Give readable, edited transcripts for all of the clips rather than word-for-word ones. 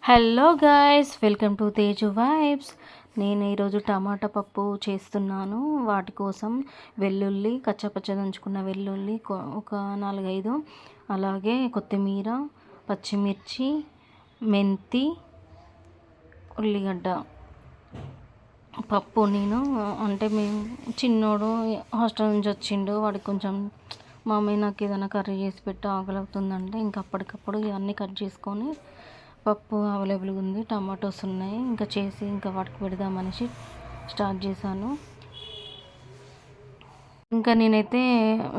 Hello guys, welcome to Teju vibes. నేను ఈరోజు టమాటా పప్పు చేస్తున్నాను. వాటి కోసం వెల్లుల్లి, కచ్చపచ్చ దంచుకున్న వెల్లుల్లి ఒక 4-5, అలాగే కొత్తిమీర, పచ్చిమిర్చి, మెంతి, ఉల్లిగడ్డ. పప్పు నేను మేము చిన్నోడు హాస్టల్ నుంచి వచ్చిండు. వాడికి కొంచెం మమ్మీ నాకు ఏదైనా కర్రీ చేసి పెట్టి ఆకలి అవుతుందంటే ఇంకా అప్పటికప్పుడు ఇవన్నీ కట్ చేసుకొని పప్పు అవైలబుల్గా ఉంది, టమాటోస్ ఉన్నాయి, ఇంకా చేసి ఇంకా వాటికి పెడదామనేసి స్టార్ట్ చేశాను. ఇంకా నేనైతే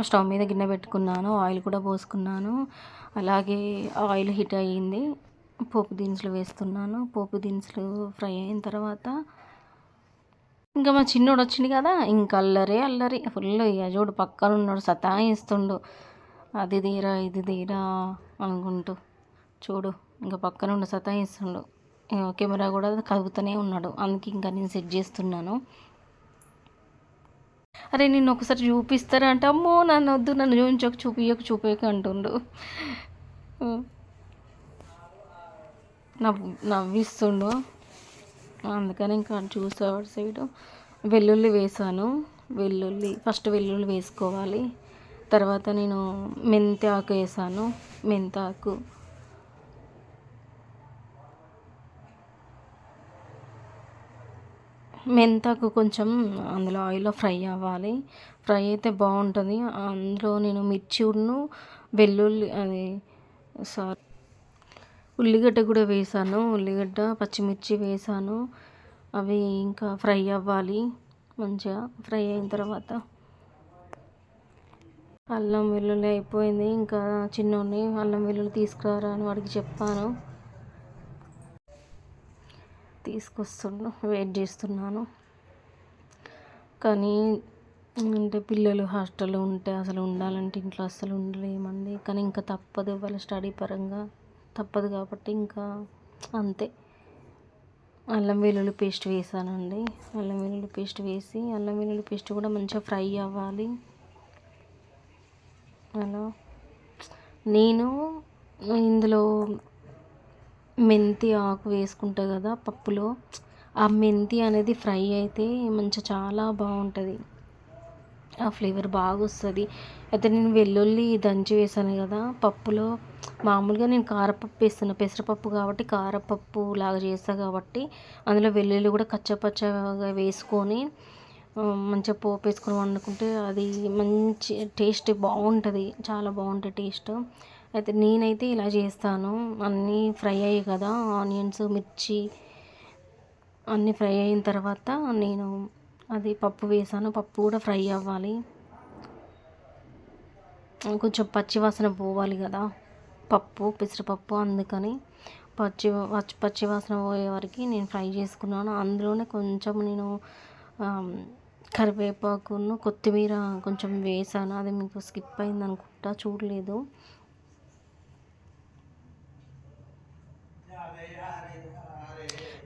స్టవ్ మీద గిన్నె పెట్టుకున్నాను, ఆయిల్ కూడా పోసుకున్నాను. అలాగే ఆయిల్ హీట్ అయ్యింది, పోపు దినుసులు వేస్తున్నాను. పోపు దినుసులు ఫ్రై అయిన తర్వాత ఇంకా మా చిన్నోడు వచ్చింది కదా, ఇంకా అల్లరి ఫుల్. ఇక చూడు పక్కన ఉన్నాడు, సతాయిస్తుండు, అది తీరా ఇది తీరా అనుకుంటూ. చూడు ఇంకా పక్కన ఉండి సతాయిస్తుండు. కెమెరా కూడా కదుపుతూనే ఉన్నాడు, అందుకే ఇంకా నేను సెట్ చేస్తున్నాను. అరే నిన్ను ఒకసారి చూపిస్తారా అంటే, అమ్మో నన్ను వద్దు, నన్ను చూపించక అంటుండు. నవ్విస్తుండు, అందుకని ఇంకా చూసేవాడు సైడు. వెల్లుల్లి వేసాను. ఫస్ట్ వెల్లుల్లి వేసుకోవాలి. తర్వాత నేను మెంతి ఆకు వేసాను. మెంతాకు కొంచెం అందులో ఆయిల్లో ఫ్రై అవ్వాలి. ఫ్రై అయితే బాగుంటుంది. అందులో నేను మిర్చిను, వెల్లుల్లి ఉల్లిగడ్డ కూడా వేసాను. ఉల్లిగడ్డ, పచ్చిమిర్చి వేసాను. అవి ఇంకా ఫ్రై అవ్వాలి. మంచిగా ఫ్రై అయిన తర్వాత అల్లం వెల్లుల్లి అయిపోయింది. ఇంకా చిన్నోడిని అల్లం వెల్లుల్లి తీసుకురారా అని వాడికి చెప్పాను, తీసుకొస్తుండు, వెయిట్ చేస్తున్నాను. కానీ అంటే పిల్లలు హాస్టల్లో ఉంటే అసలు ఉండాలంటే ఇంట్లో అస్సలు ఉండలేమండి. కానీ ఇంకా తప్పదు, వాళ్ళ స్టడీ పరంగా తప్పదు కాబట్టి ఇంకా అంతే. అల్లం వెల్లుల్లి పేస్ట్ వేసానండి. అల్లం వెల్లుల్లి పేస్ట్ వేసి, అల్లం వెల్లుల్లి పేస్ట్ కూడా మంచిగా ఫ్రై అవ్వాలి. అలా నేను ఇందులో మెంతి ఆకు వేసుకుంటా కదా పప్పులో, ఆ మెంతి అనేది ఫ్రై అయితే మంచిగా చాలా బాగుంటుంది, ఆ ఫ్లేవర్ బాగా వస్తుంది. అయితే నేను వెల్లుల్లి దంచి వేసాను కదా పప్పులో. మామూలుగా నేను కారపప్పు వేస్తాను, పెసరపప్పు కాబట్టి కారపప్పు లాగా చేస్తాను కాబట్టి అందులో వెల్లుల్లి కూడా కచ్చపచ్చగా వేసుకొని మంచిగా పోపు వేసుకొని వండుకుంటే అది మంచి టేస్ట్ బాగుంటుంది, చాలా బాగుంటుంది టేస్ట్. అయితే నేనైతే ఇలా చేస్తాను. అన్నీ ఫ్రై అయ్యాయి కదా, ఆనియన్స్, మిర్చి అన్నీ ఫ్రై అయిన తర్వాత నేను అది పప్పు వేసాను. పప్పు కూడా ఫ్రై అవ్వాలి, కొంచెం పచ్చివాసన పోవాలి కదా పెసరపప్పు, అందుకని పచ్చివాసన పోయే వరకు నేను ఫ్రై చేసుకున్నాను. అందులోనే కొంచెం నేను కరివేపాకును, కొత్తిమీర కొంచెం వేసాను. అది మీకు స్కిప్ అయింది అనుకుంటా, చూడలేదు.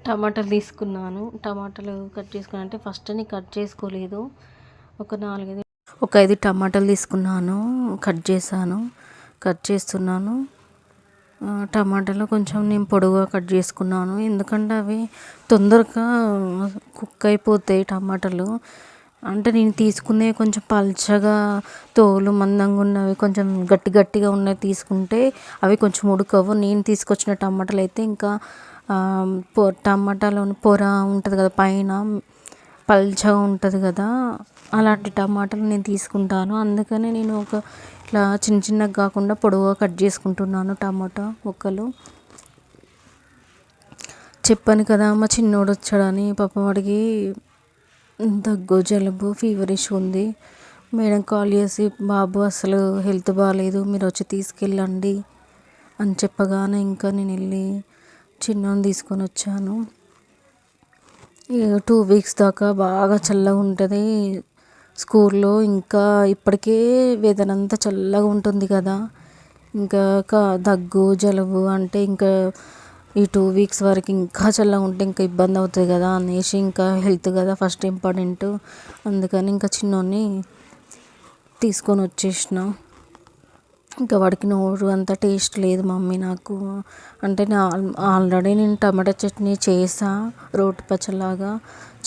టమాటాలు తీసుకున్నాను. టమాటాలు కట్ చేసుకున్నా అంటే ఫస్ట్ నేను కట్ చేసుకోలేదు. ఒక 5 టమాటాలు తీసుకున్నాను, కట్ చేస్తున్నాను. టమాటాలు కొంచెం నేను పొడవుగా కట్ చేసుకున్నాను, ఎందుకంటే అవి తొందరగా కుక్ అయిపోతాయి టమాటాలు. అంటే నేను తీసుకునేవి కొంచెం పల్చగా, తోలు మందంగా ఉన్నవి, కొంచెం గట్టిగా ఉన్నవి తీసుకుంటే అవి కొంచెం ఉడకవు. నేను తీసుకొచ్చిన టమాటాలు అయితే ఇంకా టమాటాలో పొర ఉంటుంది కదా పైన, పల్చగా ఉంటుంది కదా, అలాంటి టమాటాలు నేను తీసుకుంటాను. అందుకని నేను ఇట్లా చిన్నగా కాకుండా పొడవుగా కట్ చేసుకుంటున్నాను టమాటా ముక్కలు. చెప్పాను కదా మా చిన్నోడు వచ్చాడని, పాపం వాడికి దగ్గు, జలుబు, ఫీవరిష్ ఉంది. మేడం కాల్ చేసి, బాబు అసలు హెల్త్ బాగాలేదు, మీరు వచ్చి తీసుకెళ్ళండి అని చెప్పగానే ఇంకా నేను వెళ్ళి చిన్నోని తీసుకొని వచ్చాను. 2 వీక్స్ దాకా బాగా చల్లగా ఉంటుంది స్కూల్లో. ఇంకా ఇప్పటికే వెదర్ అంతా చల్లగా ఉంటుంది కదా, ఇంకా దగ్గు, జలుబు అంటే ఇంకా ఈ 2 వీక్స్ వరకు ఇంకా చల్లగా ఉంటే ఇంకా ఇబ్బంది అవుతుంది కదా అనేసి, ఇంకా హెల్త్ కదా ఫస్ట్ ఇంపార్టెంట్, అందుకని ఇంకా చిన్నోని తీసుకొని వచ్చేసిన. ఇంకా వాడికి నోరు అంత టేస్ట్ లేదు మమ్మీ నాకు అంటే ఆల్రెడీ నేను టమాటా చట్నీ చేసా రోటి పచ్చలాగా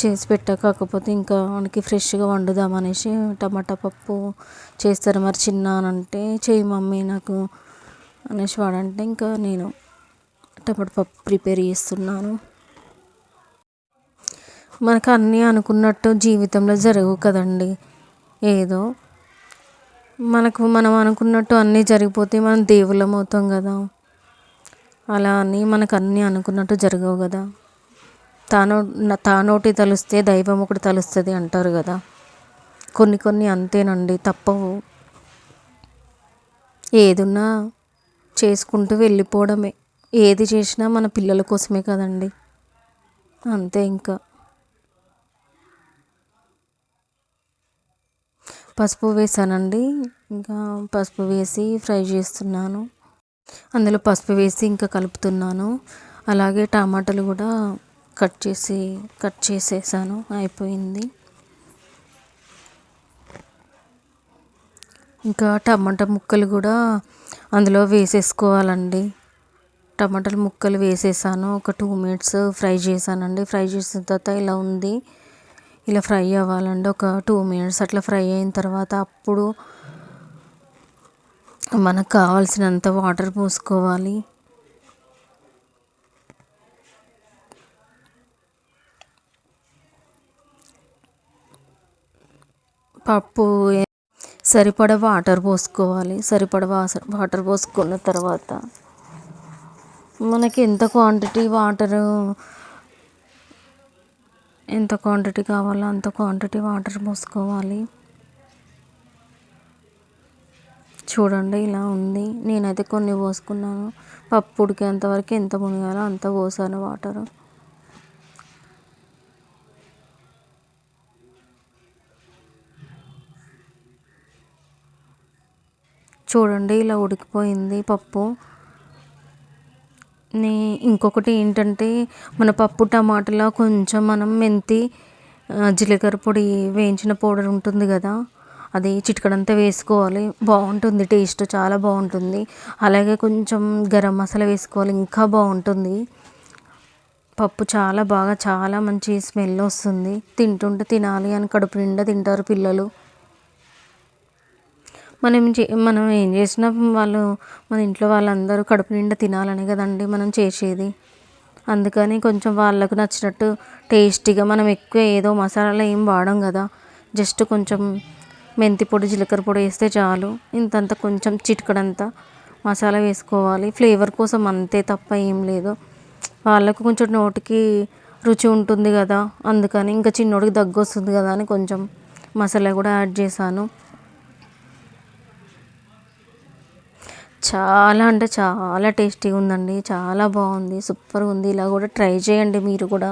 చేసి పెట్టా, కాకపోతే ఇంకా వానికి ఫ్రెష్గా వండుదామనేసి టమాటా పప్పు చేస్తారు మరి చిన్న అని అంటే చేయి మమ్మీ నాకు అనేసి వాడంటే ఇంకా నేను టమాటా పప్పు ప్రిపేర్ చేస్తున్నాను. మనకు అన్నీ అనుకున్నట్టు జీవితంలో జరగవు కదండి. ఏదో మనం అనుకున్నట్టు అన్నీ జరిగిపోతే మనం దేవుళ్ళం అవుతాం కదా. అలా అని మనకు అన్నీ అనుకున్నట్టు జరగవు కదా. తానోటి తలుస్తే దైవం ఒకటి తలుస్తుంది అంటారు కదా. కొన్ని కొన్ని అంతేనండి, తప్పవు. ఏదున్నా చేసుకుంటూ వెళ్ళిపోవడమే. ఏది చేసినా మన పిల్లల కోసమే కదండి, అంతే. ఇంకా పసుపు వేసానండి, ఇంకా పసుపు వేసి ఫ్రై చేస్తున్నాను. అందులో పసుపు వేసి ఇంకా కలుపుతున్నాను. అలాగే టమాటాలు కూడా కట్ చేసేసాను, అయిపోయింది. ఇంకా టమాటా ముక్కలు కూడా అందులో వేసేసుకోవాలండి. టమాటాల ముక్కలు వేసేసాను, ఒక 2 మినిట్స్ ఫ్రై చేశానండి. ఫ్రై చేసిన తర్వాత ఇలా ఉంది, ఇలా ఫ్రై అవ్వాలండి. ఒక 2 మినిట్స్ అట్లా ఫ్రై అయిన తర్వాత అప్పుడు మనకు కావాల్సినంత వాటర్ పోసుకోవాలి. పప్పు సరిపడా వాటర్ పోసుకోవాలి. సరిపడా వాటర్ పోసుకున్న తర్వాత మనకి ఎంత క్వాంటిటీ కావాలో అంత క్వాంటిటీ వాటర్ పోసుకోవాలి. చూడండి ఇలా ఉంది. నేనైతే కొన్ని పోసుకున్నాను. పప్పు ఉడికేంతవరకు ఎంత మునిగాలో అంత పోసాను వాటరు. చూడండి ఇలా ఉడికిపోయింది పప్పు. ఇంకొకటి ఏంటంటే మన పప్పు టమాటాలో కొంచెం మనం మెంతి జీలకర్ర పొడి వేయించిన పౌడర్ ఉంటుంది కదా, అది చిటికడంతా వేసుకోవాలి. బాగుంటుంది, టేస్ట్ చాలా బాగుంటుంది. అలాగే కొంచెం గరం మసాలా వేసుకోవాలి, ఇంకా బాగుంటుంది. పప్పు చాలా మంచి స్మెల్ వస్తుంది. తింటుంటే తినాలి అని కడుపు నిండా తింటారు పిల్లలు. మనం ఏం చేసినా మన ఇంట్లో వాళ్ళందరూ కడుపు నిండా తినాలని కదండి మనం చేసేది. అందుకని కొంచెం వాళ్ళకు నచ్చినట్టు టేస్టీగా మనం ఎక్కువ ఏదో మసాలాలు ఏం వాడం కదా, జస్ట్ కొంచెం మెంతి పొడి జీలకర్ర పొడి వేస్తే చాలు. ఇంతంత కొంచెం చిటికడంతా మసాలా వేసుకోవాలి ఫ్లేవర్ కోసం, అంతే తప్ప ఏం లేదు. వాళ్ళకు కొంచెం నోటికి రుచి ఉంటుంది కదా, అందుకని ఇంకా చిన్నోడికి దగ్గు వస్తుంది కదా అని కొంచెం మసాలా కూడా యాడ్ చేశాను. చాలా అంటే చాలా టేస్టీగా ఉందండి, చాలా బాగుంది, సూపర్గా ఉంది. ఇలా కూడా ట్రై చేయండి మీరు కూడా.